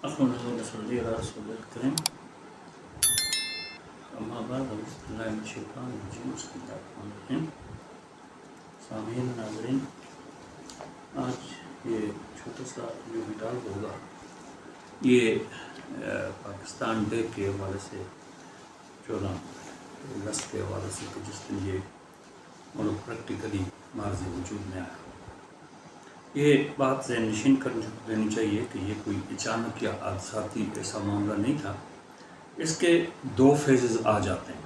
صلی رسول الکریم اما بعد اعوذ باللہ من الشیطان الرجیم بسم اللہ الرحمن الرحیم. سامعین ناظرین، آج یہ چھوٹا سا جو ویڈیو ہوگا یہ پاکستان ڈے کے حوالے سے 14 اگست کے حوالے سے کہ جس دن یہ ملک پریکٹیکلی مارز وجود میں آیا. یہ بات ذہن نشین کر لینی چاہیے کہ یہ کوئی اچانک یا حادثاتی ایسا معاملہ نہیں تھا. اس کے 2 فیزز آ جاتے ہیں.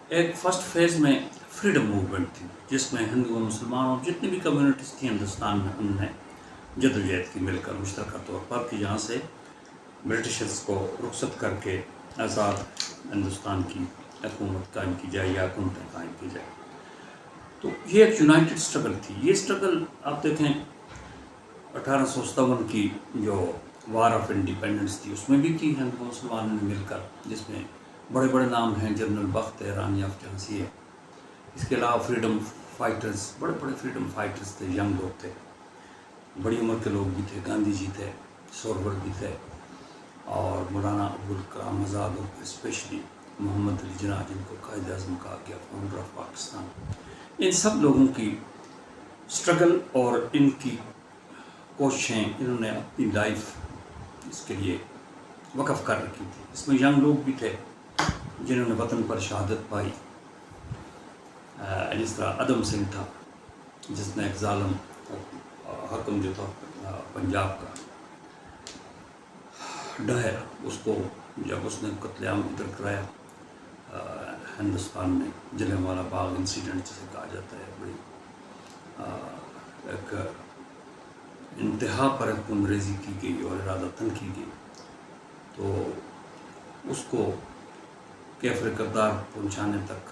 ایک فرسٹ فیز میں فریڈم موومنٹ تھی جس میں ہندو و مسلمان اور جتنی بھی کمیونٹیز تھیں ہندوستان میں انہوں نے جدوجہد کی مل کر مشترکہ طور پر کہ یہاں سے برٹشرز کو رخصت کر کے آزاد ہندوستان کی حکومت قائم کی جائے یا حکومتیں قائم کی جائے. تو یہ ایک یونائٹڈ اسٹرگل تھی. یہ اسٹرگل آپ دیکھیں 1857 کی جو وار آف انڈیپینڈنس تھی اس میں بھی کی ہندو مسلمانوں نے مل کر، جس میں بڑے بڑے نام ہیں، جنرل بخت ہے، رانی آف جھانسی ہے. اس کے علاوہ فریڈم فائٹرز، بڑے بڑے فریڈم فائٹرز تھے، ینگ لوگ تھے، بڑی عمر کے لوگ بھی تھے. گاندھی جی تھے، سورور بھی تھے، اور مولانا ابوالکلام آزاد اور اسپیشلی محمد علی جناح جن کو قائد اعظم کہا گیا، فاؤنڈر آف پاکستان. ان سب لوگوں کی اسٹرگل اور ان کی کوششیں، انہوں نے اپنی لائف اس کے لیے وقف کر رکھی تھی. اس میں ینگ لوگ بھی تھے جنہوں نے وطن پر شہادت پائی. جس طرح ادم سنگھ تھا جس نے ایک ظالم حکم جو تھا پنجاب کا ڈہر، اس کو جب اس نے قتل عام ادھر کرایا ہندوستان میں، جلیانوالہ باغ انسیڈنٹ جسے کہا جاتا ہے، بڑی ایک انتہا پر حکم ریزی کی گئی اور ارادتاً کی گئی. تو اس کو کیفر کردار پہنچانے تک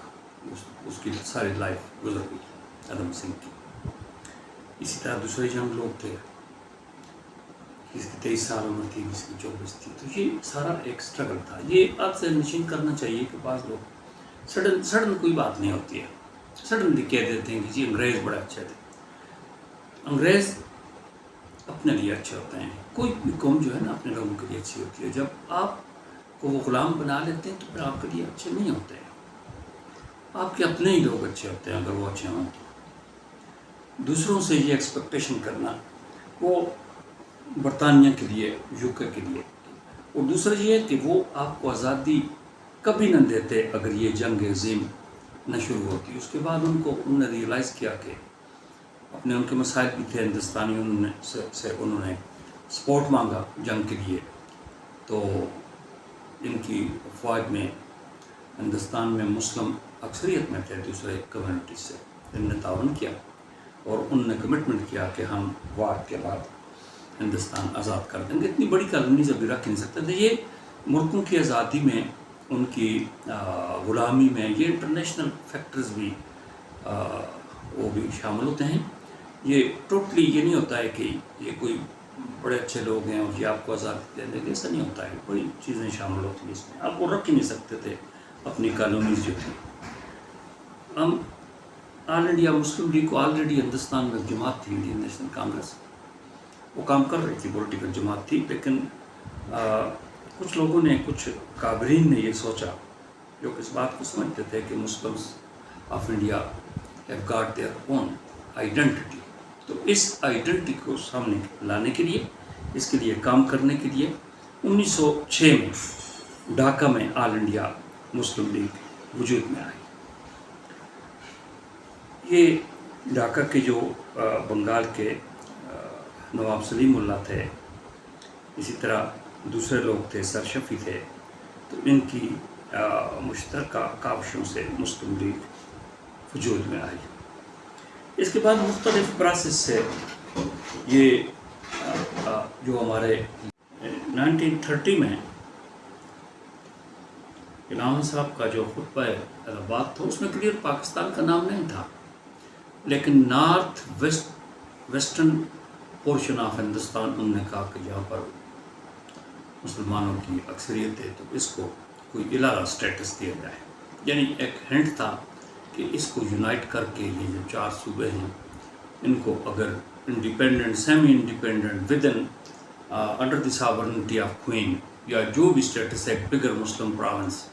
اس کی ساری لائف گزر گئی ادم سنگھ کی. اسی طرح دوسرے ینگ لوگ تھے، کسی کی 23 سال عمر تھی، کسی کی 24 تھی. تو یہ سارا ایک اسٹرگل تھا. یہ آپ سے نشین کرنا چاہیے کہ بعض لوگ سڈن کوئی بات نہیں ہوتی ہے، سڈنلی کہہ دیتے ہیں کہ جی انگریز بڑے اچھے تھے. انگریز اپنے لیے اچھے ہوتے ہیں. کوئی بھی قوم جو ہے نا اپنے لوگوں کے لیے اچھی ہوتی ہے. جب آپ کو وہ غلام بنا لیتے ہیں تو پھر آپ کے لیے اچھے نہیں ہوتے ہیں. آپ کے اپنے ہی لوگ اچھے ہوتے ہیں اگر وہ اچھے ہوں تو. دوسروں سے یہ ایکسپیکٹیشن کرنا، وہ برطانیہ کے لیے، یو کے لیے، اور دوسرا یہ ہے کہ وہ آپ کو آزادی کبھی نہ دیتے اگر یہ جنگ عظیم نہ شروع ہوتی. اس کے بعد انہوں نے ریئلائز کیا کہ ان کے مسائل بھی تھے ہندوستانیوں انہوں نے سپورٹ مانگا جنگ کے لیے. تو ان کی افواج میں ہندوستان میں مسلم اکثریت میں تھے دوسرے کمیونٹی سے. ان نے تعاون کیا اور انہوں نے کمٹمنٹ کیا کہ ہم وار کے بعد ہندوستان آزاد کر دیں گے. اتنی بڑی کالونیز ابھی رکھ نہیں سکتے تھے. یہ ملکوں کی آزادی میں، ان کی غلامی میں، یہ انٹرنیشنل فیکٹرز بھی وہ بھی شامل ہوتے ہیں. یہ ٹوٹلی یہ نہیں ہوتا ہے کہ یہ کوئی بڑے اچھے لوگ ہیں اور یہ آپ کو آزادی دے دیں گے، ایسا نہیں ہوتا ہے. بڑی چیزیں شامل ہوتی ہیں اس میں. آپ وہ رکھ ہی نہیں سکتے تھے اپنی کالونیز جو تھیں. ہم آل انڈیا مسلم لیگ کو آلریڈی ہندوستان میں جماعت تھی، انڈین نیشنل کانگریس، وہ کام کر رہی تھی، پولیٹیکل جماعت تھی. لیکن کچھ لوگوں نے، کچھ کابرین نے یہ سوچا جو کہ اس بات کو سمجھتے تھے کہ Muslims of India have got their own identity. تو اس آئیڈینٹی کو سامنے لانے کے لیے، اس کے لیے کام کرنے کے لیے 1906 میں ڈھاکہ میں آل انڈیا مسلم لیگ وجود میں آئی. یہ ڈھاکہ کے جو بنگال کے نواب سلیم اللہ تھے، اسی طرح دوسرے لوگ تھے، سر شفیع تھے. تو ان کی مشترکہ کاوشوں سے مسلم لیگ وجود میں آئی. اس کے بعد مختلف پروسیس سے یہ جو ہمارے 1930 میں علامہ صاحب کا جو خطبہ بات تھا اس میں کلیئر پاکستان کا نام نہیں تھا، لیکن north western portion of Hindustan انہوں نے کہا کہ جہاں پر مسلمانوں کی اکثریت ہے تو اس کو کوئی الہ اسٹیٹس دیا جائے. یعنی ایک ہنٹ تھا کہ اس کو یونائٹ کر کے یہ جو 4 صوبے ہیں ان کو اگر independent, semi independent, within under the sovereignty of queen یا جو بھی اسٹیٹس ہے بگر مسلم پراونس.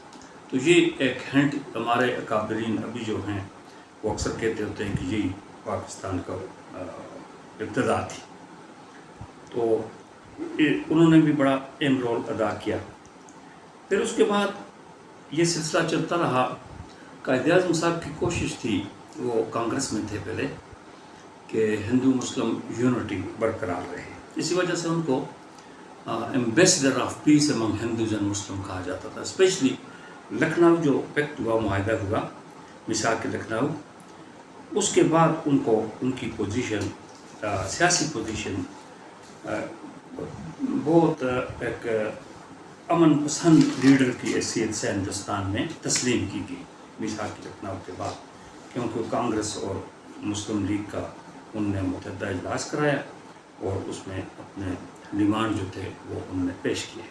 تو یہ ایک ہینٹ ہمارے اکابرین ابھی جو ہیں وہ اکثر کہتے ہوتے ہیں کہ یہی پاکستان کا ابتدا تھی. تو انہوں نے بھی بڑا اہم رول ادا کیا. پھر اس کے بعد یہ سلسلہ چلتا رہا. قائد اعظم صاحب کی کوشش تھی، وہ کانگریس میں تھے پہلے، کہ ہندو مسلم یونٹی برقرار رہے. اسی وجہ سے ان کو ambassador of peace Umang Hindus and Muslim کہا جاتا تھا. اسپیشلی لکھنؤ جو پیکٹ ہوا، معاہدہ ہوا میثاق لکھنؤ، اس کے بعد ان کو ان کی پوزیشن، سیاسی پوزیشن بہت ایک امن پسند لیڈر کی حیثیت سے ہندوستان میں تسلیم کی گئی میثاق لکھنؤ کے بعد، کیونکہ کانگریس اور مسلم لیگ کا ان نے متحدہ اجلاس کرایا اور اس میں اپنے ڈیمانڈ جو تھے وہ انہوں نے پیش کیے.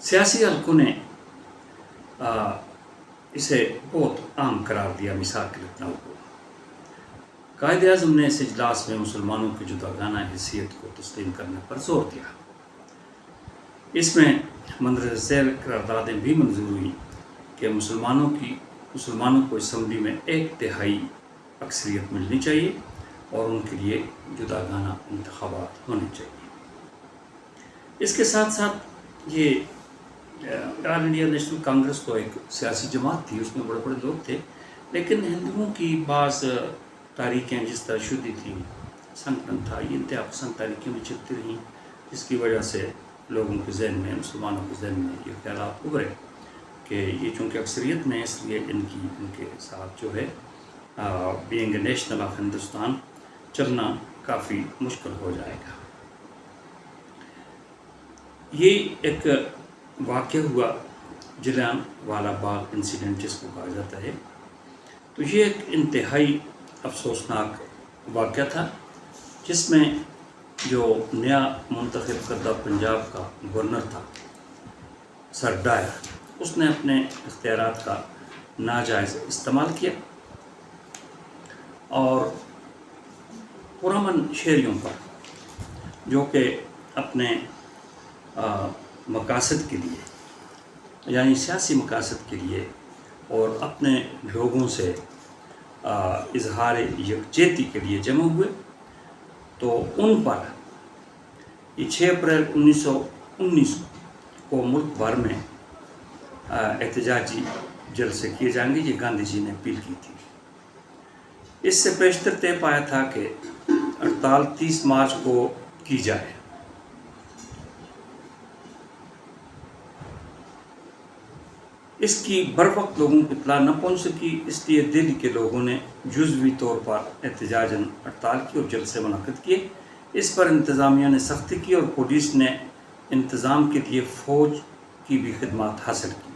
سیاسی حلقوں نے اسے بہت عام قرار دیا میثاق لکھنؤ کو. قائد اعظم نے اس اجلاس میں مسلمانوں کی جداگانہ حیثیت کو تسلیم کرنے پر زور دیا. اس میں مندرجہ ذیل قراردادیں بھی منظور ہوئیں کہ مسلمانوں کو اسمبلی میں 1/3 اکثریت ملنی چاہیے اور ان کے لیے جداگانہ انتخابات ہونے چاہیے. اس کے ساتھ ساتھ یہ آل انڈیا نیشنل کانگریس تو ایک سیاسی جماعت تھی، اس میں بڑے بڑے لوگ تھے، لیکن ہندوؤں کی بعض تاریخیں جس طرح شدی تھیں، سنگٹن تھا، یہ انتہا پسند تاریخیں میں چلتی رہیں، جس کی وجہ سے لوگوں کے ذہن میں، مسلمانوں کے ذہن میں یہ خیالات ابھرے کہ یہ چونکہ اکثریت میں، اس لیے ان کے ساتھ جو ہے being a national of Hindustan چلنا کافی مشکل ہو جائے گا. یہ ایک واقعہ ہوا جلیان والا باغ انسیڈنٹ جس کو کہا جاتا ہے. تو یہ ایک انتہائی افسوسناک واقعہ تھا، جس میں جو نیا منتخب کردہ پنجاب کا گورنر تھا سر ڈائر، اس نے اپنے اختیارات کا ناجائز استعمال کیا اور پرامن شہریوں پر، جو کہ اپنے مقاصد کے لیے، یعنی سیاسی مقاصد کے لیے اور اپنے لوگوں سے اظہار یکجہتی کے لیے جمع ہوئے، تو ان پر یہ 6 اپریل 1919 کو ملک بھر میں احتجاجی جلسے کیے جائیں گے. یہ گاندھی جی نے اپیل کی تھی. اس سے پیشتر طے پایا تھا کہ ہڑتال 30 مارچ کو کی جائے. اس کی بروقت لوگوں کو اطلاع نہ پہنچ سکی، اس لیے دہلی کے لوگوں نے جزوی طور پر احتجاجاً ہڑتال کی اور جلسے منعقد کیے. اس پر انتظامیہ نے سختی کی اور پولیس نے انتظام کے لیے فوج کی بھی خدمات حاصل کی.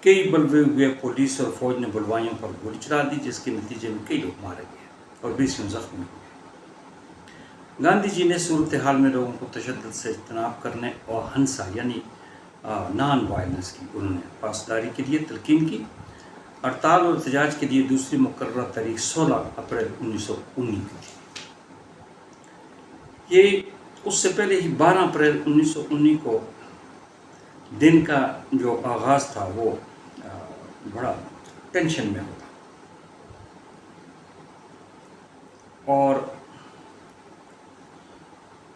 کئی بلوے ہوئے پولیس اور فوج نے بلوائیوں پر گولی چلا دی، جس کے نتیجے میں کئی لوگ مارے گئے اور 20 زخمی ہوئے. گاندھی جی نے صورتحال میں لوگوں کو تشدد سے اجتناب کرنے اور ہنسا یعنی نان وائلنس کی انہوں نے پاسداری کے لیے تلقین کی. ہڑتال اور احتجاج کے لیے دوسری مقررہ تاریخ 16 اپریل 1919 کی تھی. یہ اس سے پہلے ہی 12 اپریل 1919 کو دن کا جو آغاز تھا وہ بڑا ٹینشن میں ہوتا، اور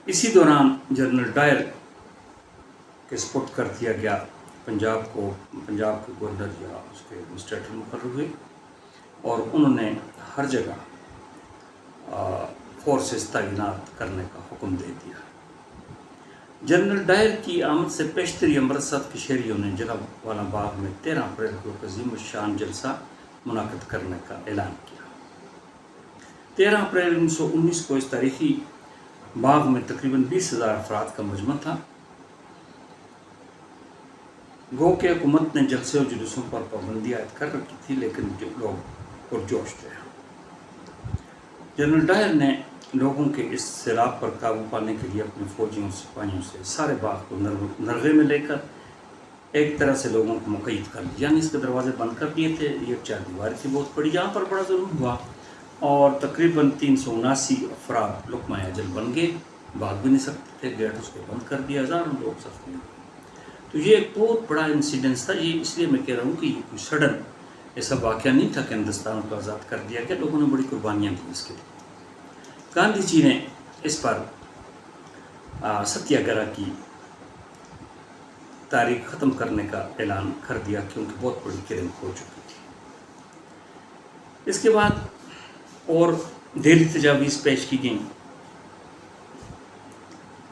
اسی دوران جنرل ڈائر کے سپرد کر دیا گیا پنجاب کے گورنر یا اس کے ایڈمنسٹریٹر مقرر ہوئے، اور انہوں نے ہر جگہ فورسز تعینات کرنے کا حکم دے دیا. جنرل ڈائر کی آمد سے پیشتر امرتسر کے شہریوں نے جلیانوالہ باغ میں 13 اپریل کو عظیم الشان جلسہ منعقد کرنے کا اعلان کیا. 13 اپریل 1919 کو اس تاریخی باغ میں تقریباً 20,000 افراد کا مجمع تھا. گو کہ حکومت نے جلسے اور جلوسوں پر پابندی عائد کر رکھی تھی، لیکن لوگ پرجوش تھے. جنرل ڈائر نے لوگوں کے اس سیلاب پر قابو پانے کے لیے اپنے فوجیوں سپاہیوں سے سارے باغ کو نرغے میں لے کر ایک طرح سے لوگوں کو مقید کر دیا، یعنی اس کے دروازے بند کر دیے تھے. یہ 4 دیواری تھی بہت بڑی، یہاں پر بڑا ظلم ہوا اور تقریباً 379 افراد لقمہ اجل بن گئے، بھاگ بھی نہیں سکتے. تھے, گیٹ اس کے بند کر دیا, ہزاروں لوگ زخمی ہوئے. تو یہ ایک بہت بڑا انسیڈنس تھا. یہ اس لیے میں کہہ رہا ہوں کہ یہ کوئی سڈن ایسا واقعہ نہیں تھا کہ ہندوستان کو آزاد کر دیا گیا. لوگوں نے بڑی قربانیاں دی اس کے لیے. گاندھی جی نے اس پر ستیہ گرہ کی تاریخ ختم کرنے کا اعلان کر دیا کیونکہ بہت بڑی کرن ہو چکی تھی. اس کے بعد اور دہلی تجاویز پیش کی گئیں.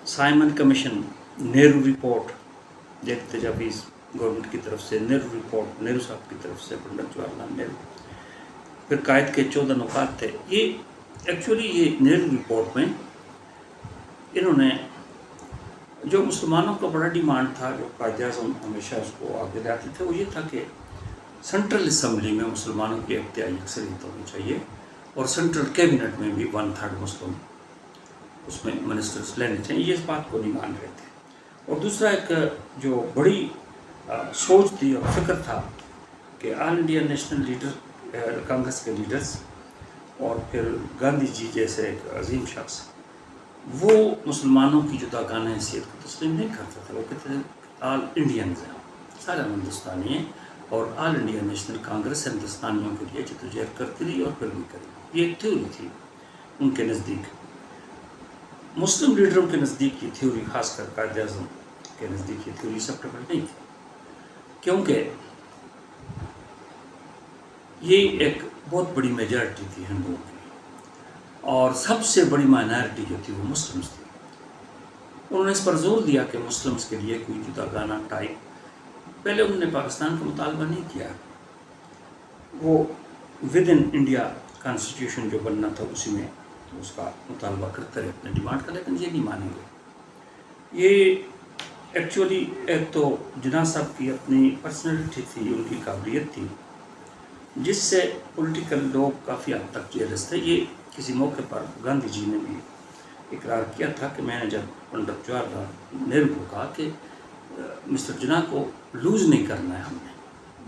Simon commission, Nehru report, Delhi تجاویز گورنمنٹ کی طرف سے, نہرو رپورٹ نہرو صاحب کی طرف سے, پنڈت جواہر لال نہرو. پھر قائد کے 14 نکات تھے. یہ ایکچولی یہ نہرو رپورٹ میں انہوں نے جو مسلمانوں کا بڑا ڈیمانڈ تھا, جو قائد اعظم ہمیشہ اس کو آگے لاتے تھے, وہ یہ تھا کہ سینٹرل اسمبلی میں مسلمانوں کی اختیاری اکثریت ہونی چاہیے اور سینٹرل کیبنٹ میں بھی 1/3 مسلم اس میں منسٹرز لینے چاہیے. یہ اس بات کو نہیں مان رہے تھے. اور دوسرا ایک جو بڑی سوچ تھی اور فکر تھا کہ آل انڈیا نیشنل لیڈر, کانگریس کے لیڈرز اور پھر گاندھی جی جیسے ایک عظیم شخص, وہ مسلمانوں کی جداگانہ حیثیت کو تسلیم نہیں کرتا تھا. وہ کہتے تھے آل انڈینز ہیں, سارے ہندوستانی ہیں, اور آل انڈیا نیشنل کانگریس ہندوستانیوں کے لیے جدوجہد کرتی رہی اور پھر بھی کری. یہ ایک تھیوری تھی ان کے نزدیک. مسلم لیڈروں کے نزدیک یہ تھیوری, خاص کر قائد اعظم کے نزدیک یہ تھیوری ایکسیپٹیبل نہیں تھی, کیونکہ یہ ایک بہت بڑی میجارٹی تھی ہندوؤں کی, اور سب سے بڑی مائنارٹی جو تھی وہ مسلمس تھی. انہوں نے اس پر زور دیا کہ مسلمس کے لیے کوئی جداگانہ ٹائپ, پہلے انہوں نے پاکستان کا مطالبہ نہیں کیا, وہ ود ان انڈیا کانسٹیٹیوشن جو بننا تھا اسی میں اس کا مطالبہ کرتے رہے اپنے ڈیمانڈ کا, لیکن یہ نہیں مانیں گے. یہ ایکچولی ایک تو جناح صاحب کی اپنی پرسنالٹی تھی, ان کی قابلیت تھی, جس سے پولیٹیکل لوگ کافی حد تک جیلس تھے. یہ کسی موقع پر گاندھی جی نے بھی اقرار کیا تھا کہ میں نے جب پنڈت جواہر لال نہرو کو کہا کہ مسٹر جناح کو لوز نہیں کرنا ہے, ہم نے,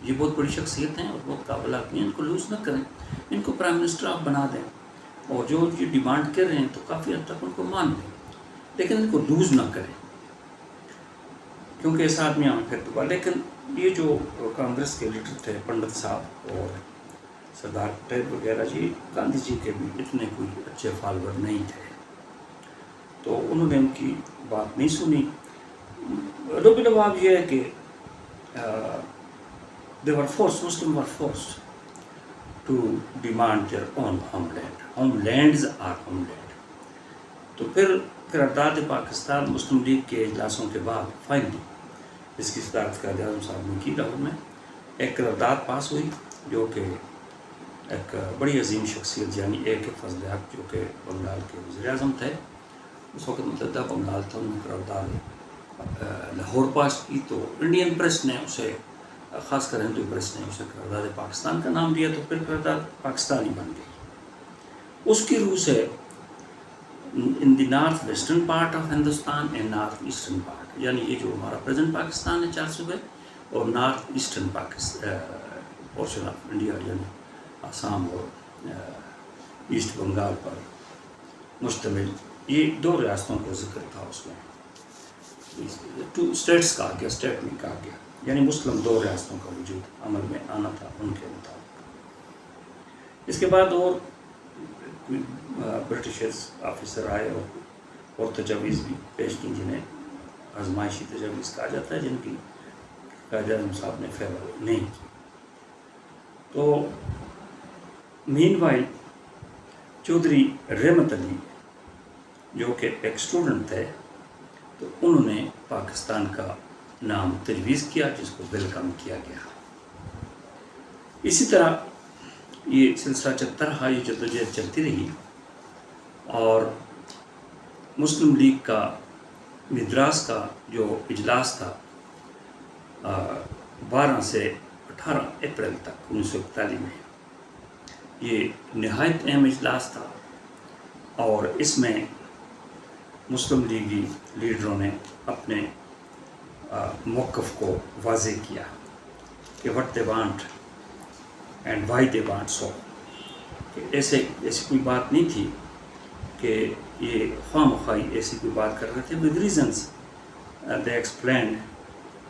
یہ بہت بڑی شخصیت ہیں اور بہت قابل آدمی ہیں, ان کو لوز نہ کریں, ان کو پرائم منسٹر آپ بنا دیں, اور جو یہ ڈیمانڈ کر رہے ہیں تو کافی حد تک ان کو مان لیں, لیکن ان کو لوز نہ کریں, کیونکہ اس آدمی ہمیں پھر دوبارہ. لیکن یہ جو کانگریس کے لیڈر تھے, پنڈت صاحب اور سردار پٹیل وغیرہ, جی گاندھی جی کے بھی اتنے کوئی اچھے فالوور نہیں تھے, تو انہوں نے ان کی بات نہیں سنی. لب لباب یہ ہے کہ they were forced, Muslims were forced to demand their own homeland. Homelands are homeland. تو پھر قرارداد پاکستان مسلم لیگ کے اجلاسوں کے بعد فائنلی اس کی صدارت قائد اعظم صاحب نے کی. لاہور میں ایک قرارداد پاس ہوئی جو کہ ایک بڑی عظیم شخصیت یعنی اے کے فضل حق, جو کہ بنگال کے وزیر اعظم تھے اس وقت, متحدہ بنگال تھا, انہوں نے قرارداد لاہور پاس کی. تو انڈین پریس نے اسے, خاص کر ہندو پریس نے اسے قرارداد پاکستان کا نام دیا, تو پھر قرارداد پاکستانی بن گئی. اس کی روح سے in the north western part of Hindustan and north eastern part, یعنی یہ جو ہمارا پریزنٹ پاکستان ہے 4 صوبے, اور north eastern portion of India یعنی آسام اور ایسٹ بنگال پر مشتمل, یہ 2 ریاستوں کا ذکر تھا اس میں. 2 اسٹیٹس کہا گیا, اسٹیٹ میں کہا گیا, یعنی مسلم 2 ریاستوں کا وجود عمل میں آنا تھا ان کے مطابق. اس کے بعد اور برٹشرز آفیسر آئے اور تجاویز بھی پیش کی, جنہیں آزمائشی تجاویز کہا جاتا ہے, جن کی قائد اعظم صاحب نے فیور نہیں کی. تو مین وائل چودھری رحمت علی جو کہ ایک اسٹوڈنٹ تھے, تو انہوں نے پاکستان کا نام تجویز کیا, جس کو ویلکم کیا گیا. اسی طرح یہ سلسلہ 74 رہا, یہ جدوجہد چلتی رہی, اور مسلم لیگ کا مدراس کا جو اجلاس تھا 12 سے 18 اپریل تک 1941 میں, یہ نہایت اہم اجلاس تھا, اور اس میں مسلم لیگی لیڈروں نے اپنے موقف کو واضح کیا کہ what they want and why they want so. کہ ایسی کوئی بات نہیں تھی کہ یہ خواہ مخواہ ایسی کوئی بات کر رہے تھے. With reasons they explained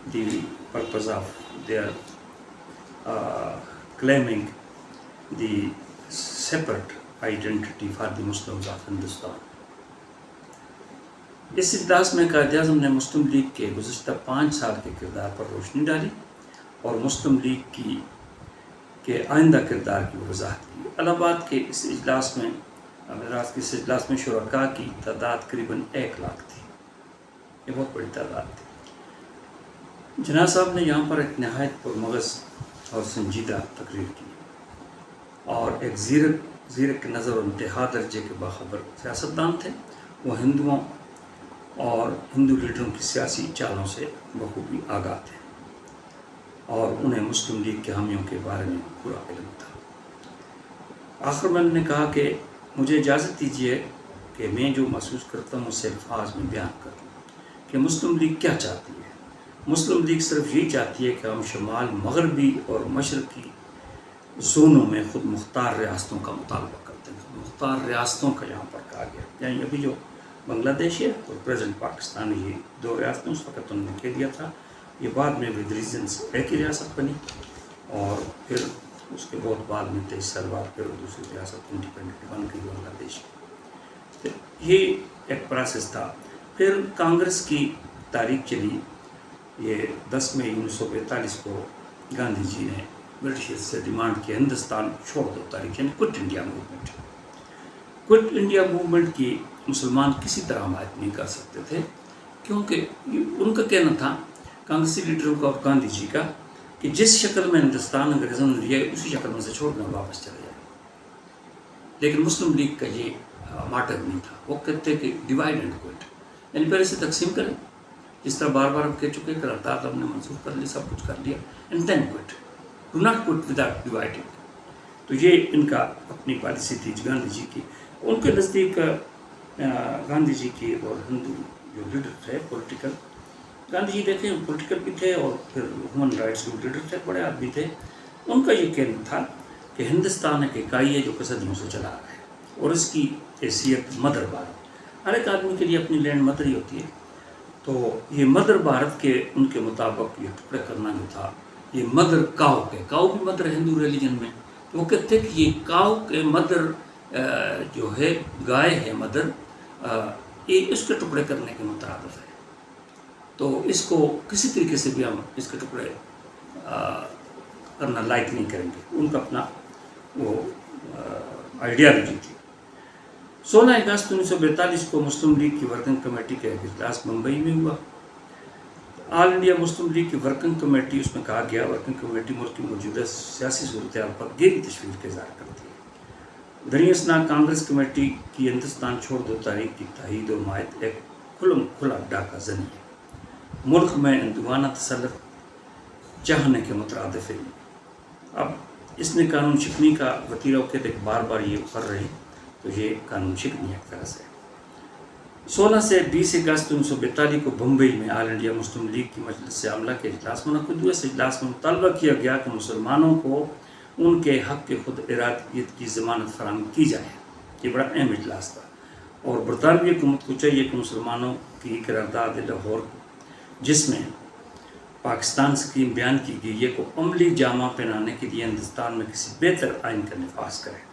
the purpose of their claiming the separate identity for the Muslims of Hindustan. اس اجلاس میں قائد اعظم نے مسلم لیگ کے گزشتہ 5 سال کے کردار پر روشنی ڈالی اور مسلم لیگ کے آئندہ کردار کی وضاحت کی. الہٰباد کے اس اجلاس میں شرکاء کی تعداد قریباً 1 لاکھ تھی. یہ بہت بڑی تعداد تھی. جناح صاحب نے یہاں پر ایک نہایت پرمغز اور سنجیدہ تقریر کی اور ایک زیرک نظر و انتہا درجے کے باخبر سیاستدان تھے. وہ ہندوؤں اور ہندو لیڈروں کی سیاسی چالوں سے بخوبی آگاہ تھے اور انہیں مسلم لیگ کے حامیوں کے بارے میں پورا علم تھا. آخر میں نے کہا کہ مجھے اجازت دیجیے کہ میں جو محسوس کرتا ہوں اسے الفاظ میں بیان کروں کہ مسلم لیگ کیا چاہتی ہے. مسلم لیگ صرف یہی چاہتی ہے کہ ہم شمال مغربی اور مشرقی زونوں میں خود مختار ریاستوں کا مطالبہ کرتے ہیں. خود مختار ریاستوں کا یہاں پر کہا گیا, یعنی ابھی جو بنگلہ دیش ہے اور پریزنٹ پاکستان, یہ 2 ریاستیں اس وقت انہوں نے کہہ دیا تھا. یہ بعد میں ود ریزنس ایک ہی ریاست بنی اور پھر اس کے بہت بعد میں 23 سال بعد پھر دوسری ریاست انڈیپینڈنٹ بن گئی بنگلہ دیش. یہ ایک پروسیس تھا. پھر کانگریس کی تاریخ چلی. یہ 10 مئی 1942 کو گاندھی جی نے برٹش سے ڈیمانڈ کیا ہندوستان چھوڑ دو تاریخ, یعنی quit India movement. Quit India movement کی مسلمان کسی طرح حمایت نہیں کر سکتے تھے کیونکہ ان کا کہنا تھا کانگریسی لیڈروں کا اور گاندھی جی کا کہ جس شکل میں ہندوستان انگریزوں نے لیا ہے اسی شکل میں سے چھوڑ کر واپس چلے جائے. لیکن مسلم لیگ کا یہ ماٹر نہیں تھا. وہ کہتے کہ ڈیوائڈ اینڈ کوئٹ, یعنی پہلے سے تقسیم کریں, جس طرح بار بار ہم کہہ چکے کہ قرارداد ہم نے منظور کر لی, سب کچھ کر لیا, and then quit, do not quit without dividing. تو یہ ان کا اپنی پالیسی تھی گاندھی جی کی. ان کے نزدیک گاندھی جی کی اور ہندو جو لیڈر تھے پولیٹیکل, گاندھی جی دیکھیں پولیٹیکل بھی تھے اور پھر ہیومن رائٹس کے لیڈر تھے, بڑے آدمی تھے. ان کا یہ کہنا تھا کہ ہندوستان ایک اکائی ہے جو صدیوں سے چلا رہا ہے اور اس کی حیثیت مدر بھارت. ہر ایک آدمی کے لیے اپنی لینڈ مدر ہی ہوتی ہے. تو یہ مدر بھارت کے ان کے مطابق یہ ٹکڑے کرنا جو تھا, یہ مدر کاؤ کے, کاؤ بھی مدر ہے ہندو ریلیجن میں. تو وہ کہتے ہیں کہ یہ کاؤ کے مدر جو ہے گائے ہے مدر, یہ اس کے ٹکڑے کرنے کے مترادف ہے. تو اس کو کسی طریقے سے بھی ہم اس کے ٹکڑے کرنا لائک نہیں کریں گے. ان کا اپنا وہ آئیڈیالوجی تھی. 16 اگست 1942 کو مسلم لیگ کی ورکنگ کمیٹی کا ایک اجلاس ممبئی میں ہوا. آل انڈیا مسلم لیگ کی ورکنگ کمیٹی, اس میں کہا گیا ورکنگ کمیٹی ملک کی موجودہ سیاسی صورتحال پر گہری تشویش کا اظہار کرتی ہے. دریں اثنا کانگریس کمیٹی کی ہندوستان چھوڑ دو تاریخ کی تائید و حمایت ایک کھلا ڈاکہ زنی ہے. ملک میں ہندوانہ تسلط چاہنے کے مترادف ہے. اب اس نے قانون شکنی کا وتیرہ کہ بار بار یہ کر رہی, تو یہ قانون شکنی ایک طرح سے. 16 سے 20 اگست 1942 کو بمبئی میں آل انڈیا مسلم لیگ کی مجلس عاملہ کے اجلاس منعقد ہوئے. اس اجلاس میں مطالبہ کیا گیا کہ مسلمانوں کو ان کے حق کے خود ارادیت کی ضمانت فراہم کی جائے. یہ بڑا اہم اجلاس تھا اور برطانوی حکومت کو چاہیے کہ مسلمانوں کی قرارداد لاہور جس میں پاکستان اسکیم بیان کی گئی ہے کو عملی جامہ پہنانے کے لیے ہندوستان میں کسی بہتر آئین کا نفاذ کرے.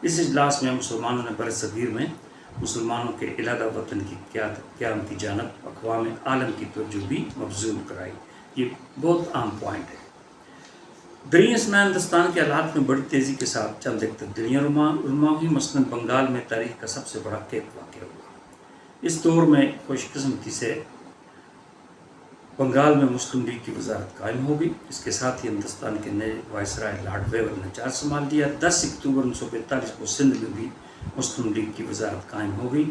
اس اجلاس میں مسلمانوں نے بر صغیر میں مسلمانوں کے علیحدہ وطن کی قیام کی جانب اقوام عالم کی توجہ بھی مبذول کرائی. یہ بہت اہم پوائنٹ ہے. دریں اثنا ہندوستان کے حالات میں بڑی تیزی کے ساتھ چند ایک تبدیلیاں رونما ہوئی. مثلاً بنگال میں تاریخ کا سب سے بڑا قحط واقع ہوا. اس دور میں خوش قسمتی سے بنگال میں مسلم لیگ کی وزارت قائم ہو گئی. اس کے ساتھ ہی ہندوستان کے نئے وائسرائے لارڈ ویور نے چارج سنبھال لیا. 10 اکتوبر 1942 کو سندھ میں بھی مسلم لیگ کی وزارت قائم ہو گئی.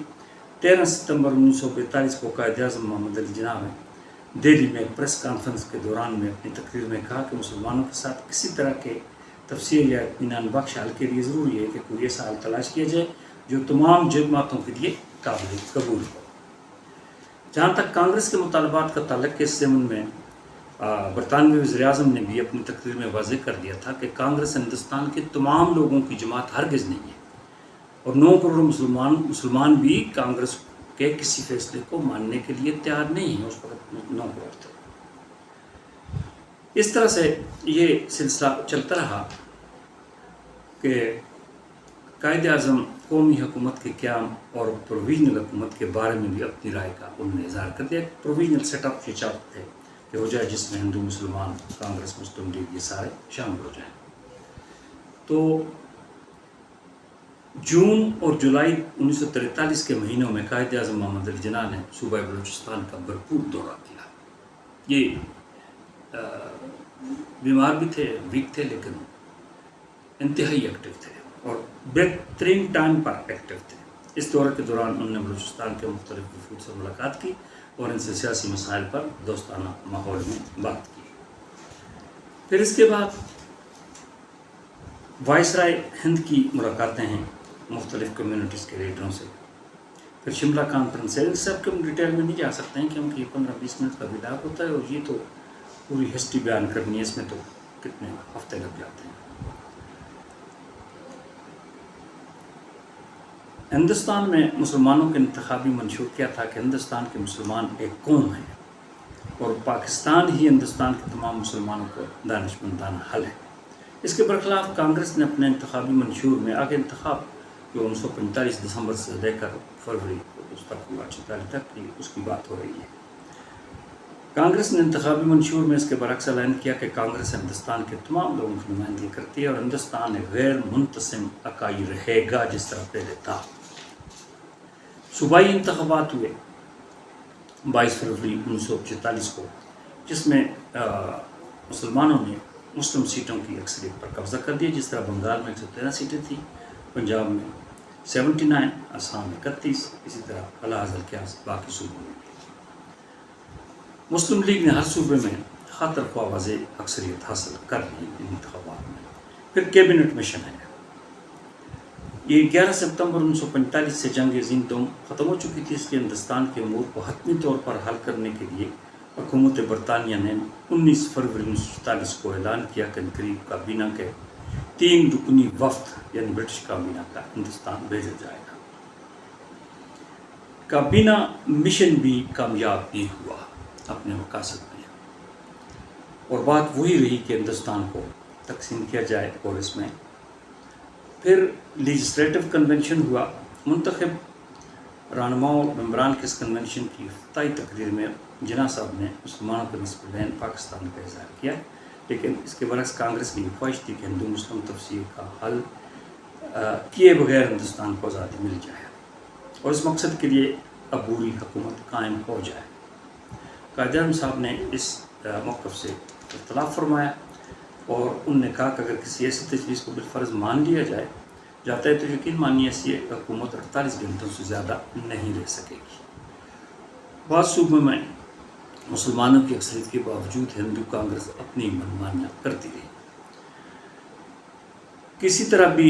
13 ستمبر 1942 کو قائد اعظم محمد علی جناح نے دہلی میں پریس کانفرنس کے دوران میں اپنی تقریر میں کہا کہ مسلمانوں کے ساتھ کسی طرح کے تفصیل یا اطمینان بخش حل کے لیے ضروری ہے کہ کوئی ایسا حل تلاش کیا جائے جو تمام جماعتوں کے لیے قابل قبول ہو. جہاں تک کانگریس کے مطالبات کا تعلق ہے, اس ضمن میں برطانوی وزیر اعظم نے بھی اپنی تقریر میں واضح کر دیا تھا کہ کانگریس ہندوستان کے تمام لوگوں کی جماعت ہرگز نہیں ہے. اور 9 کروڑ مسلمان بھی کانگریس کے کسی فیصلے کو ماننے کے لیے تیار نہیں ہیں. اس وقت 9 کروڑ تھے. اس طرح سے یہ سلسلہ چلتا رہا کہ قائد اعظم قومی حکومت کے قیام اور پروویژنل حکومت کے بارے میں بھی اپنی رائے کا انہوں نے اظہار کر دیا. پروویژنل سیٹ اپ یہ چاہتے تھے کہ ہو جائے جس میں ہندو مسلمان کانگریس مسلم لیگ یہ سارے شامل ہو جائیں. تو جون اور جولائی 1943 کے مہینوں میں قائد اعظم محمد علی جناح نے صوبہ بلوچستان کا بھرپور دورہ کیا. یہ بیمار بھی تھے، ویک تھے، لیکن انتہائی ایکٹیو تھے اور بہترین ٹائم پر ایکٹیو تھے. اس دورے کے دوران انہوں نے بلوچستان کے مختلف وفود سے ملاقات کی اور ان سے سیاسی مسائل پر دوستانہ ماحول میں بات کی. پھر اس کے بعد وائسرائے ہند کی ملاقاتیں ہیں مختلف کمیونٹیز کے لیڈروں سے. پھر شملہ کانفرنس ہے. سب کے ڈیٹیل میں نہیں جا سکتے ہیں کیونکہ یہ 15-20 منٹ کا ولاگ ہوتا ہے اور یہ تو پوری ہسٹری بیان کرنی ہے، اس میں تو کتنے ہفتے لگ جاتے ہیں. ہندوستان میں مسلمانوں کے انتخابی منشور کیا تھا کہ ہندوستان کے مسلمان ایک قوم ہیں اور پاکستان ہی ہندوستان کے تمام مسلمانوں کو دانشمندانہ حل ہے. اس کے برخلاف کانگریس نے اپنے انتخابی منشور میں آگے انتخاب جو 1945 دسمبر سے لے کر فروری اس تک ہوا 46 تک اس کی بات ہو رہی ہے. کانگریس نے انتخابی منشور میں اس کے برعکس اعلان کیا کہ کانگریس ہندوستان کے تمام لوگوں کی نمائندگی کرتی ہے اور ہندوستان ایک غیر منقسم اکائی رہے گا جس طرح پہلے تھا. صوبائی انتخابات ہوئے 22 فروری 1946 کو، جس میں مسلمانوں نے مسلم سیٹوں کی اکثریت پر قبضہ کر دیا. جس طرح بنگال میں 113 سیٹیں تھیں، پنجاب میں 79، آسام میں 31، اسی طرح علاحظ القیاس باقی صوبوں میں. مسلم لیگ نے ہر صوبے میں خاطر خواہ واضح اکثریت حاصل کر لی ان انتخابات میں. پھر کیبنٹ مشن ہے. یہ 11 ستمبر 1945 سے جنگ عظیم دوم ختم ہو چکی تھی، اس لیے ہندوستان کے امور کو حتمی طور پر حل کرنے کے لیے حکومت برطانیہ نے 19 فروری 1947 کو اعلان کیا کہ قریب کابینہ کے 3 رکنی وفد یعنی برٹش کابینہ کا ہندوستان بھیجا جائے گا. کابینہ مشن بھی کامیاب نہیں ہوا اپنے مقاصد میں، اور بات وہی رہی کہ ہندوستان کو تقسیم کیا جائے. اور اس میں پھر لیجسلیٹو کنونشن ہوا. منتخب رہنماؤں اور ممبران کے اس کنونشن کی افتتاحی تقریر میں جناح صاحب نے مسلمانوں کے نسب بین پاکستان کا اظہار کیا، لیکن اس کے برعکس کانگریس کی خواہش تھی کہ ہندو مسلم تفصیل کا حل کیے بغیر ہندوستان کو آزادی مل جائے اور اس مقصد کے لیے عبوری حکومت قائم ہو جائے. قائد اعظم صاحب نے اس موقف سے اختلاف فرمایا اور انہوں نے کہا کہ اگر کسی ایسی تجویز کو بالفرض مان لیا جاتا ہے تو یقین مانیے ایسی حکومت 48 گھنٹوں سے زیادہ نہیں رہ سکے گی. بعض صوبوں میں مسلمانوں کی اکثریت کے باوجود ہندو کانگریس اپنی منمانیاں کرتی رہی. کسی طرح بھی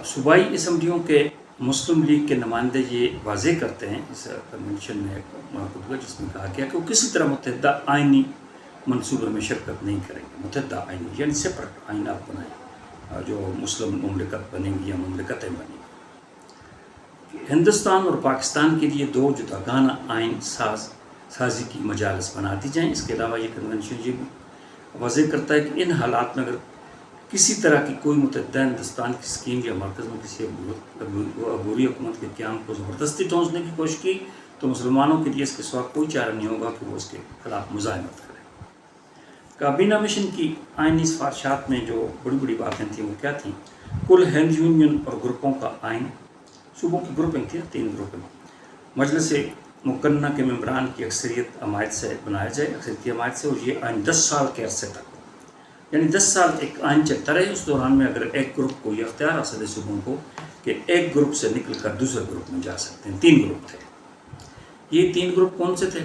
صوبائی اسمبلیوں کے مسلم لیگ کے نمائندے یہ واضح کرتے ہیں اس کنونشن میں موجود جس میں کہا گیا کہ وہ کسی طرح متحدہ آئینی منصوبے میں شرکت نہیں کریں گے. متحدہ آئینی یعنی سپریٹ آئین آپ بنائیں جو مسلم مملکت بنیں گی یا مملکتیں بنیں گی. ہندوستان اور پاکستان کے لیے 2 جداگانہ آئین سازی کی مجالس بنا دی جائیں. اس کے علاوہ یہ کنونشن یہ واضح کرتا ہے کہ ان حالات میں اگر کسی طرح کی کوئی متحدہ ہندوستان کی اسکیم یا مرکز میں کسی عبوری حکومت کے قیام کو زبردستی ٹھونسنے کی کوشش کی تو مسلمانوں کے لیے اس کے سوا کوئی چارہ نہیں ہوگا کہ وہ اس کے خلاف مزاحمت کریں. کابینہ مشن کی آئینی سفارشات میں جو بڑی بڑی باتیں تھیں وہ کیا تھیں؟ کل ہند یونین اور گروپوں کا آئین. صوبوں کی گروپنگ تھی 3 گروپیں. مجلس مقننہ کے ممبران کی اکثریت حمایت سے بنایا جائے، اکثریتی حمایت سے، اور یہ آئین 10 سال کے عرصے تک یعنی 10 سال ایک آئین چلتا رہے. اس دوران میں اگر ایک گروپ کو یہ اختیار حاصل ہے صوبوں کو کہ ایک گروپ سے نکل کر دوسرے گروپ میں جا سکتے ہیں. 3 گروپ تھے. یہ 3 گروپ کون سے تھے؟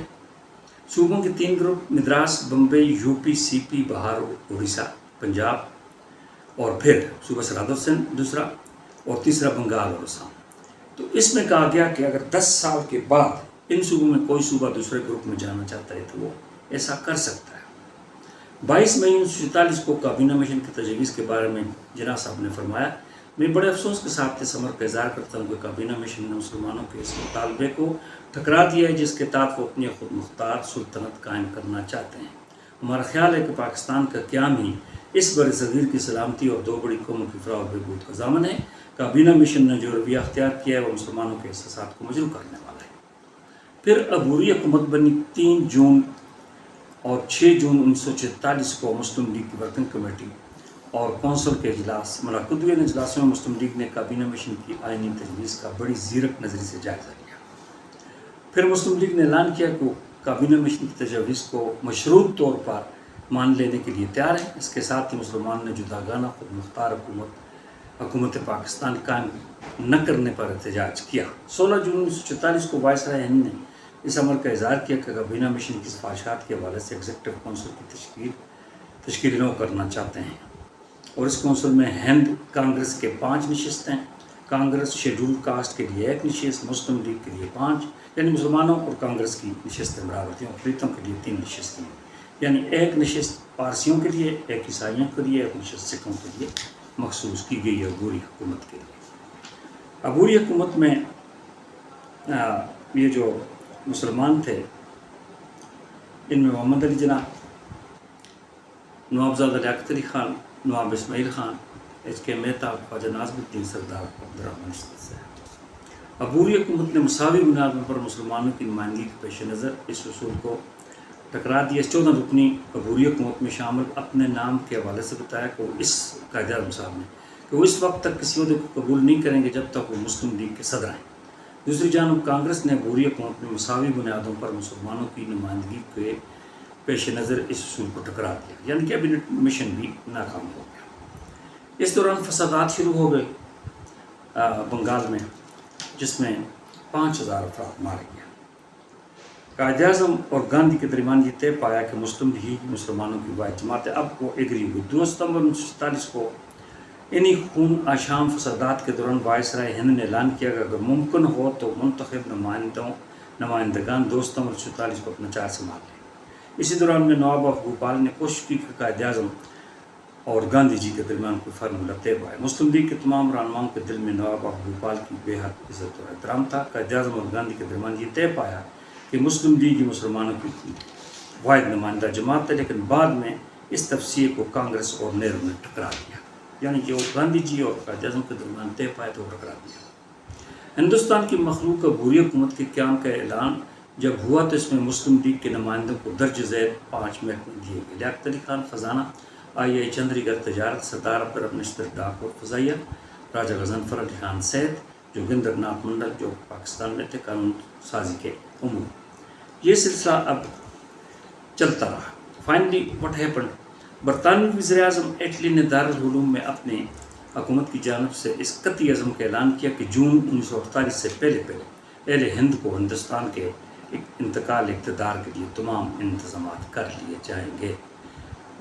صوبوں کے 3 group Madras, Bombay, U P, C P, Bihar, Orissa, Punjab, اور پھر صوبہ سرحد و سندھ دوسرا، اور تیسرا بنگال اور آسام. تو اس میں کہا گیا کہ اگر 10 سال کے بعد ان صوبوں میں کوئی صوبہ دوسرے گروپ میں جانا چاہتا ہے تو وہ ایسا کر سکتا ہے. 22 مئی 1947 کو کابینہ مشن کی تجویز کے بارے میں جناح صاحب نے فرمایا میں بڑے افسوس کے ساتھ اس امر کا اظہار کرتا ہوں کہ کابینہ مشن نے مسلمانوں کے اس مطالبے کو ٹھکرا دیا ہے جس کے تحت وہ اپنی خود مختار سلطنت قائم کرنا چاہتے ہیں۔ ہمارا خیال ہے کہ پاکستان کا قیام ہی اس بر صغیر کی سلامتی اور دو بڑی قوموں کی فلاح و بہبود کا ضامن ہے۔ کابینہ مشن نے جو رویہ اختیار کیا ہے وہ مسلمانوں کے احساسات کو مجروح کرنے والا ہے۔ پھر عبوری حکومت بنی 3 جون اور 6 جون 1946 کو مسلم لیگ کی ورکنگ کمیٹی اور کونسل کے اجلاس منعقد ہوئے۔ ان اجلاسوں میں مسلم لیگ نے کابینہ مشن کی آئینی تجویز کا بڑی زیرک نظری سے جائزہ لیا۔ پھر مسلم لیگ نے اعلان کیا کہ کابینہ مشن کی تجاویز کو مشروط طور پر مان لینے کے لیے تیار ہے۔ اس کے ساتھ ہی مسلمان نے جداگانہ خود مختار حکومت پاکستان قائم نہ کرنے پر احتجاج کیا۔ 16 جون 1946 کو وائسرائے ہند نے اس امر کا اظہار کیا کہ کابینہ مشن کی سفارشات کے حوالے سے ایگزیکٹو کونسل کی تشکیل نو کرنا چاہتے ہیں، اور اس کونسل میں ہند کانگریس کے 5 نشستیں، کانگریس شیڈول کاسٹ کے لیے 1 نشست، مسلم لیگ کے لیے 5، یعنی مسلمانوں اور کانگریس کی نشستیں برابر تھیں، اور اقلیتوں کے لیے 3 نشستیں، یعنی 1 نشست پارسیوں کے لیے، 1 عیسائیوں کے لیے، 1 نشست سکھوں کے لیے مخصوص کی گئی ہے عبوری حکومت کے لیے۔ عبوری حکومت میں یہ جو مسلمان تھے ان میں محمد علی جناح، نوابزادہ لیاقت علی خان، نواب اسماعیل خان، ایچ کے مہتاب، خواجہ ناظم الدین سردار، عبدالرحمن صاحب۔ عبوری حکومت نے مساوی بنیادوں پر مسلمانوں کی نمائندگی کے پیش نظر اس اصول کو ٹکرا دیا۔ اس 14 رکنی عبوری حکومت میں شامل اپنے نام کے حوالے سے بتایا کہ وہ اس قائد اعظم صاحب نے کہ وہ اس وقت تک کسی عہدے کو قبول نہیں کریں گے جب تک وہ مسلم لیگ کے صدر ہیں۔ دوسری جانب کانگریس نے عبوری حکومت میں مساوی بنیادوں پر مسلمانوں کی نمائندگی کے پیش نظر اس اصول کو ٹکرا دیا، یعنی کیبنٹ مشن بھی ناکام ہو گیا۔ اس دوران فسادات شروع ہو گئے بنگال میں، جس میں 5000 افراد مارے گئے۔ قائد اعظم اور گاندھی کے درمیان یہ طے پایا کہ مسلم لیگ مسلمانوں کی واحد جماعت ہے۔ اب وہ ایگری ہوئی۔ 2 ستمبر 1947 کو انہی خون آشام فسادات کے دوران وائسرائے ہند نے اعلان کیا کہ اگر ممکن ہو تو منتخب نمائندگان 2 ستمبر 1947 کو اپنا چارج سنبھال لیں۔ اسی دوران میں نواب آف بھوپال نے کوشش کی کہ قائد اعظم اور گاندھی جی کے درمیان کوئی فارمولہ طے پائے۔ مسلم لیگ کے تمام رہنماؤں کے دل میں نواب آف بھوپال کی بے حد عزت اور احترام تھا۔ قائد اعظم اور گاندھی کے درمیان یہ طے پایا کہ مسلم لیگ ہی مسلمانوں کی واحد نمائندہ جماعت ہے، لیکن بعد میں اس تفصیل کو کانگریس اور نہرو نے ٹکرا دیا، یعنی جو گاندھی جی اور قائد اعظم کے درمیان طے پائے تو وہ ٹکرا دیا۔ ہندوستان کی مخلوق عبوری حکومت کے قیام کا اعلان جب ہوا تو اس میں مسلم لیگ کے نمائندوں کو درج ذیل 5 محکمے دیے گئے: لیاقت علی خان خزانہ، آئی چندری گڑھ تجارت، سردار عبدالرحمن نشتر ڈاک اور فضائیہ، راجہ غضنفر علی خان سید، جوگندر ناتھ منڈل جو پاکستان میں تھے، قانون سازی کے امور۔ یہ سلسلہ اب چلتا رہا۔ فائنلی واٹ ہیپنڈ، برطانوی وزیر اعظم ایٹلی نے دارالعلوم میں اپنی حکومت کی جانب سے اس قطعی عزم کا اعلان کیا کہ جون 1948 سے پہلے اہل ہند کو ہندوستان کے انتقال اقتدار کے لیے تمام انتظامات کر لیے جائیں گے۔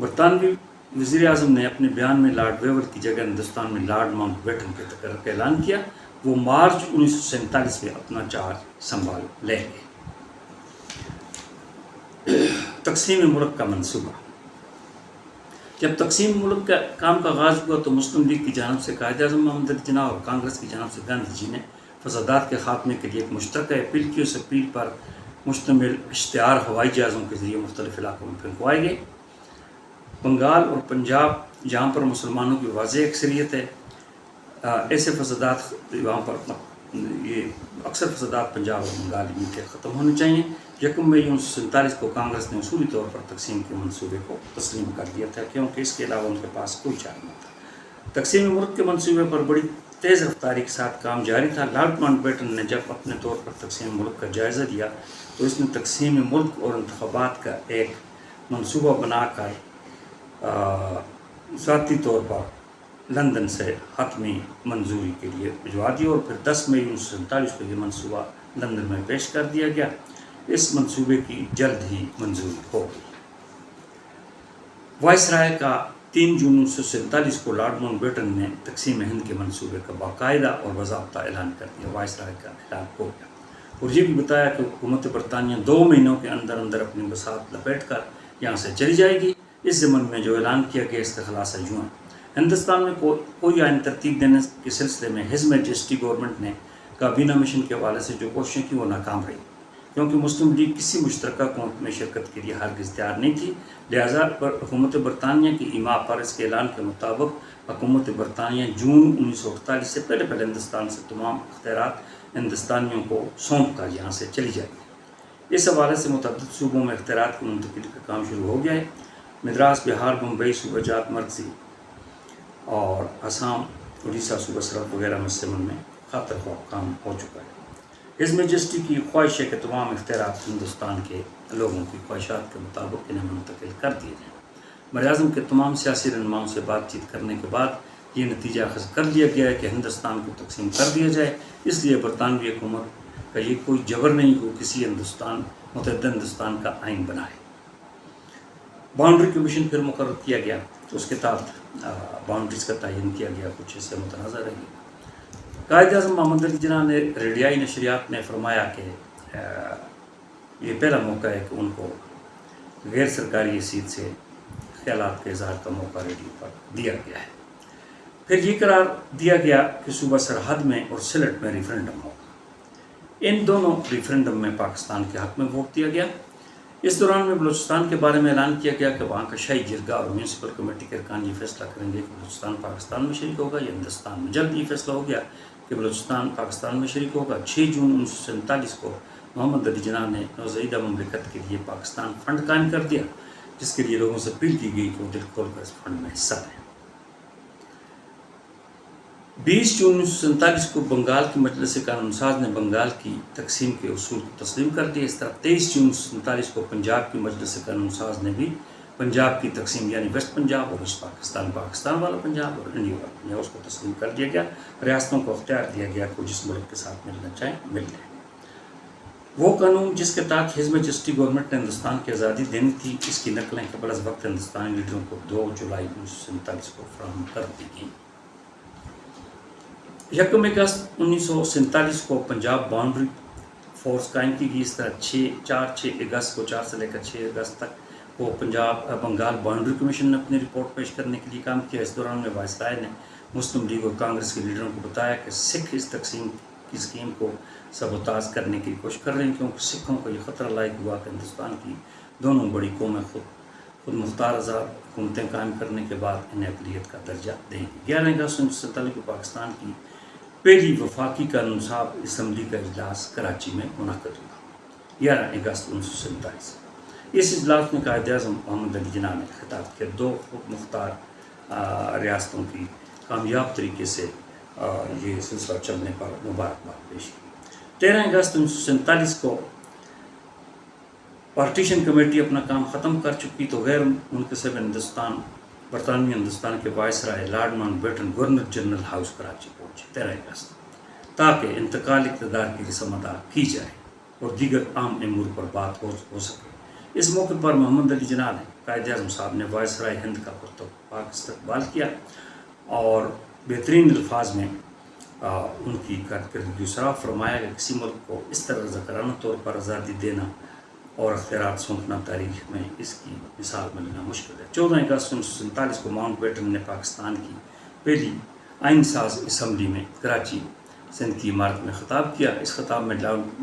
برطانوی وزیر اعظم نے اپنے بیان میں لارڈ ویور کی جگہ ہندوستان میں لارڈ ماؤنٹ بیٹن کے تقرر کا اعلان کیا۔ وہ مارچ 1947 میں اپنا چارج سنبھال لیں گے۔ تقسیم ملک کا منصوبہ۔ جب تقسیم ملک کا کام کا آغاز ہوا تو مسلم لیگ کی جانب سے قائد اعظم محمد علی جناح اور کانگریس کی جانب سے گاندھی جی نے فسادات کے خاتمے کے لیے ایک مشترکہ اپیل کی۔ اس اپیل پر مشتمل اشتہار ہوائی جہازوں کے ذریعے مختلف علاقوں میں پھینکوائے گئے۔ بنگال اور پنجاب جہاں پر مسلمانوں کی واضح اکثریت ہے، ایسے فسادات وہاں پر یہ اکثر فسادات پنجاب اور بنگال میں کے ختم ہونے چاہیے۔ 1 مئی 1947 کو کانگریس نے اصولی طور پر تقسیم کے منصوبے کو تسلیم کر دیا تھا، کیونکہ اس کے علاوہ ان کے پاس کوئی چارہ نہ تھا۔ تقسیم ملک کے منصوبے پر بڑی تیز رفتاری کے ساتھ کام جاری تھا۔ لارڈ ماؤنٹ بیٹن نے جب اپنے طور پر تقسیم ملک کا جائزہ لیا تو اس نے تقسیم ملک اور انتخابات کا ایک منصوبہ بنا کر ذاتی طور پر لندن سے حتمی منظوری کے لیے بھجوا دیا، اور پھر 10 مئی 1947 کو یہ منصوبہ لندن میں پیش کر دیا گیا۔ اس منصوبے کی جلد ہی منظوری ہو گئی۔ وائسرائے کا 3 جون 1947 کو لارڈ ماؤنٹ بیٹن نے تقسیم ہند کے منصوبے کا باقاعدہ اور باضابطہ اعلان کر دیا۔ وائسرائے کا اعلان ہو گیا اور یہ بھی بتایا کہ حکومت برطانیہ 2 مہینوں کے اندر اندر اپنی بساط لپیٹ کر یہاں سے چلی جائے گی۔ اس ضمن میں جو اعلان کیا گیا اس کا خلاصہ یوں ہے: ہندوستان میں کوئی آئین ترتیب دینے کے سلسلے میں ہز میجسٹی گورنمنٹ نے کابینہ مشن کے حوالے سے جو کوششیں کی وہ ناکام رہی، کیونکہ مسلم لیگ کسی مشترکہ حکومت میں شرکت کے لیے ہرگز تیار نہیں تھی۔ لہٰذا حکومت برطانیہ کی ایما پر اس کے اعلان کے مطابق حکومت برطانیہ جون 1948 سے پہلے ہندوستان سے تمام اختیارات ہندوستانیوں کو سونپ کر یہاں سے چلی جائے گی۔ اس حوالے سے متعدد صوبوں میں اختیارات کی منتقلی کا کام شروع ہو گیا ہے۔ مدراس، بہار، بمبئی صوبہ جات مرکزی اور آسام، اڑیسہ صوبہ سرحد وغیرہ میں سمن میں خاطر خواہ کام ہو چکا ہے۔ ہز میجسٹی کی خواہش ہے کہ تمام اختیارات ہندوستان کے لوگوں کی خواہشات کے مطابق انہیں منتقل کر دیے جائیں۔ براعظم کے تمام سیاسی رہنماؤں سے بات چیت کرنے کے بعد یہ نتیجہ اخذ کر لیا گیا ہے کہ ہندوستان کو تقسیم کر دیا جائے۔ اس لیے برطانوی حکومت کا یہ کوئی جبر نہیں کہ کسی متحدہ ہندوستان کا آئین بنائے۔ باؤنڈری کمیشن پھر مقرر کیا گیا، تو اس کے تحت باؤنڈریز کا تعین کیا گیا، کچھ اس سے متنازع رہی۔ قائد اعظم محمد علی جناح نے ریڈیائی نشریات میں فرمایا کہ یہ پہلا موقع ہے کہ ان کو غیر سرکاری حیثیت سے خیالات کے اظہار کا موقع ریڈیو پر دیا گیا ہے۔ پھر یہ قرار دیا گیا کہ صوبہ سرحد میں اور سلٹ میں ریفرنڈم ہوگا۔ ان دونوں ریفرنڈم میں پاکستان کے حق میں ووٹ دیا گیا۔ اس دوران میں بلوچستان کے بارے میں اعلان کیا گیا کہ وہاں کا شاہی جرگہ اور میونسپل کمیٹی کے ارکان یہ فیصلہ کریں گے کہ بلوچستان پاکستان میں شریک ہوگا یا ہندوستان میں۔ جلد یہ فیصلہ ہو گیا کہ بلوچستان پاکستان میں شریک ہوگا۔ 6 جون 1947 کو محمد علی جناح نے نوزائیدہ مملکت کے لیے پاکستان فنڈ قائم کر دیا، جس کے لیے لوگوں سے اپیل کی گئی کہ وہ دل کھول کر اس فنڈ میں حصہ لیں۔ 20 جون 1947 کو بنگال کی مجلس قانون ساز نے بنگال کی تقسیم کے اصول کو تسلیم کر دیا۔ اس طرح 23 جون 1947 کو پنجاب کی مجلس قانون ساز نے بھی پنجاب کی تقسیم یعنی ویسٹ پنجاب اور ایسٹ پاکستان والا پنجاب اور انڈیا والا پنجاب اس کو تسلیم کر دیا گیا۔ ریاستوں کو اختیار دیا گیا کہ جس ملک کے ساتھ ملنا چاہیں مل لیں۔ وہ قانون جس کے تحت ہز میجسٹی گورنمنٹ نے ہندوستان کی آزادی دینی تھی، اس کی نقلیں قبل از وقت ہندوستانی لیڈروں کو 2 جولائی 1947 کو فراہم کر دی گئیں۔ 1 اگست 1947 کو پنجاب باؤنڈری فورس قائم کی گئی۔ اس طرح 6 اگست کو 4 سے لے کر 6 اگست تک وہ بنگال باؤنڈری کمیشن نے اپنی رپورٹ پیش کرنے کے لیے کام کیا۔ اس دوران میں وائسرائے نے مسلم لیگ اور کانگریس کے لیڈروں کو بتایا کہ سکھ اس تقسیم کی اسکیم کو سبوتاژ کرنے کی کوشش کر رہے ہیں، کیونکہ سکھوں کو یہ خطرہ لاحق ہوا کہ ہندوستان کی دونوں بڑی قومیں خود مختار آزاد حکومتیں قائم کرنے کے بعد انہیں اقلیت کا درجہ دیں گی۔ 11 اگست 1947 کو پاکستان کی پہلی وفاقی قانون ساز اسمبلی کا اجلاس کراچی میں منعقد ہوا۔ 11 اگست 1947 اس اجلاس میں قائد اعظم محمد علی جناح نے خطاب کیا، 2 خود مختار ریاستوں کی کامیاب طریقے سے یہ سلسلہ چلنے پر مبارکباد پیش کی۔ 13 اگست 1947 کو پارٹیشن کمیٹی اپنا کام ختم کر چکی تو غیر منقسم برطانوی ہندوستان کے viceroy lord Mountbatten governor general house Karachi پہنچے 13 اگست تاکہ انتقال اقتدار کی رسم ادا کی جائے اور دیگر عام امور پر بات ہو سکے۔ اس موقع پر محمد علی جناح نے قائد اعظم صاحب نے وائسرائے ہند کا پرتپاک استقبال کیا اور بہترین الفاظ میں ان کی کارکردگی سراغ فرمایا کہ کسی ملک کو اس طرح رضاکارانہ طور پر آزادی دینا اور اختیارات سونپنا تاریخ میں اس کی مثال ملنا مشکل ہے۔ 14 اگست 1947 کو ماؤنٹ بیٹن نے پاکستان کی پہلی آئین ساز اسمبلی میں کراچی سندھ کی عمارت میں خطاب کیا۔ اس خطاب میں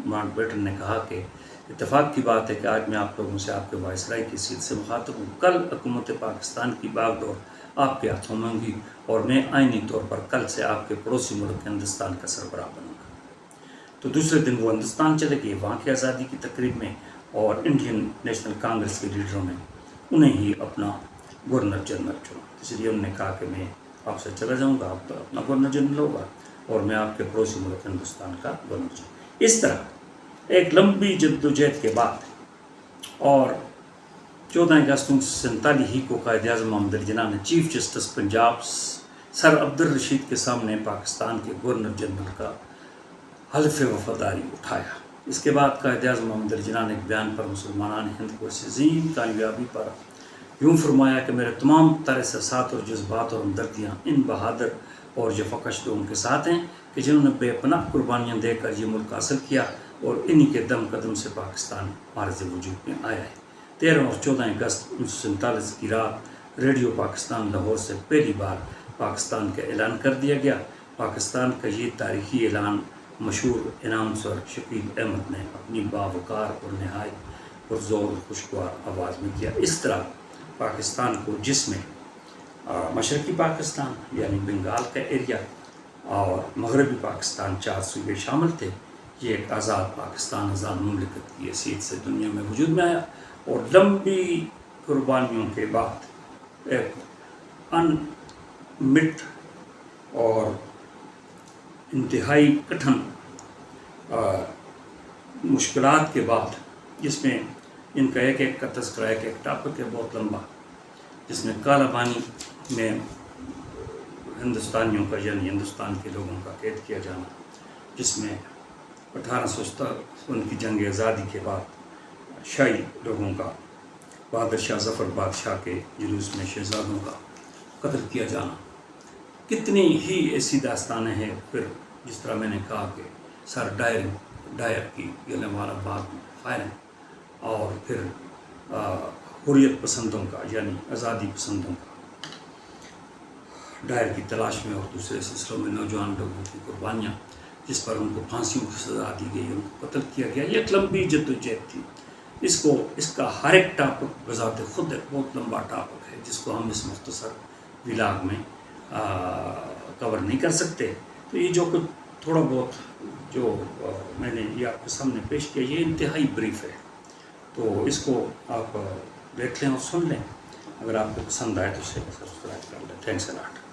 ماؤنٹ بیٹن نے کہا کہ اتفاق کی بات ہے کہ آج میں آپ لوگوں سے آپ کے وائسرائے کی حیثیت سے مخاطب ہوں۔ کل حکومت پاکستان کی باغ ڈور آپ کے ہاتھوں میں ہوگی اور میں آئینی طور پر کل سے آپ کے پڑوسی ملک ہندوستان کا سربراہ بنوں گا۔ تو دوسرے دن وہ ہندوستان چلے گئے وہاں کی آزادی کی تقریب میں، اور انڈین نیشنل کانگریس کے لیڈروں نے انہیں ہی اپنا گورنر جنرل چنا۔ اس لیے انہوں نے کہا کہ میں آپ سے چلا جاؤں گا، آپ تو اپنا گورنر جنرل ہوگا اور میں آپ کے پڑوسی ملک ہندوستان کا گورنر جنرل۔ اس طرح ایک لمبی جدوجہد کے بعد اور 14 اگست 1947 ہی کو قائد اعظم محمد علی جناح نے چیف جسٹس پنجاب سر عبدالرشید کے سامنے پاکستان کے گورنر جنرل کا حلف وفاداری اٹھایا۔ اس کے بعد قائد اعظم محمد علی جناح نے ایک بیان پر مسلمانان ہند کو اس عظیم کامیابی پر یوں فرمایا کہ میرے تمام تر احساسات اور جذبات اور ہمدردیاں ان بہادر اور جفاکش لوگوں کے ساتھ ہیں کہ جنہوں نے بے پناہ قربانیاں دے کر یہ ملک حاصل کیا اور انہی کے دم قدم سے پاکستان معرض وجود میں آیا ہے۔ 13 اور 14 اگست 1947 کی رات ریڈیو پاکستان لاہور سے پہلی بار پاکستان کا اعلان کر دیا گیا۔ پاکستان کا یہ تاریخی اعلان مشہور اناؤنسر شکیل احمد نے اپنی باوقار اور نہایت پرزور خوشگوار آواز میں کیا۔ اس طرح پاکستان کو، جس میں مشرقی پاکستان یعنی بنگال کا ایریا اور مغربی پاکستان 4 صوبے شامل تھے، یہ ایک آزاد پاکستان، آزاد مملکت کی حیثیت سے دنیا میں وجود میں آیا، اور لمبی قربانیوں کے بعد ایک مٹ اور انتہائی کٹھن مشکلات کے بعد، جس میں ان کا ایک کا تذکرہ، ایک ٹاپک ہے بہت لمبا، جس میں کالا پانی میں ہندوستانیوں کا یعنی ہندوستان کے لوگوں کا قید کیا جانا، جس میں 1857 کی جنگ آزادی کے بعد شاہی لوگوں کا، بہادر شاہ ظفر بادشاہ کے جلوس میں شہزادوں کا قتل کیا جانا، کتنی ہی ایسی داستانیں ہیں۔ پھر جس طرح میں نے کہا کہ سر ڈائر کی گلہوارہ باغ میں فائرنگ، اور پھر حریت پسندوں کا یعنی آزادی پسندوں کا ڈائر کی تلاش میں، اور دوسرے سلسلوں میں نوجوان لوگوں کی قربانیاں، جس پر ان کو پھانسیوں کی سزا دی گئی، ان کو قتل کیا گیا۔ یہ ایک لمبی جدوجہد تھی۔ اس کا ہر ایک ٹاپک بذات خود ایک بہت لمبا ٹاپک ہے، جس کو ہم اس مختصر ولاگ میں کور نہیں کر سکتے۔ تو یہ جو کچھ تھوڑا بہت جو میں نے یہ آپ کے سامنے پیش کیا، یہ انتہائی بریف ہے، تو اس کو آپ دیکھ لیں اور سن لیں۔ اگر آپ کو پسند آئے تو اسے سبسکرائب کر لیں۔ تھینکس اے لاٹ۔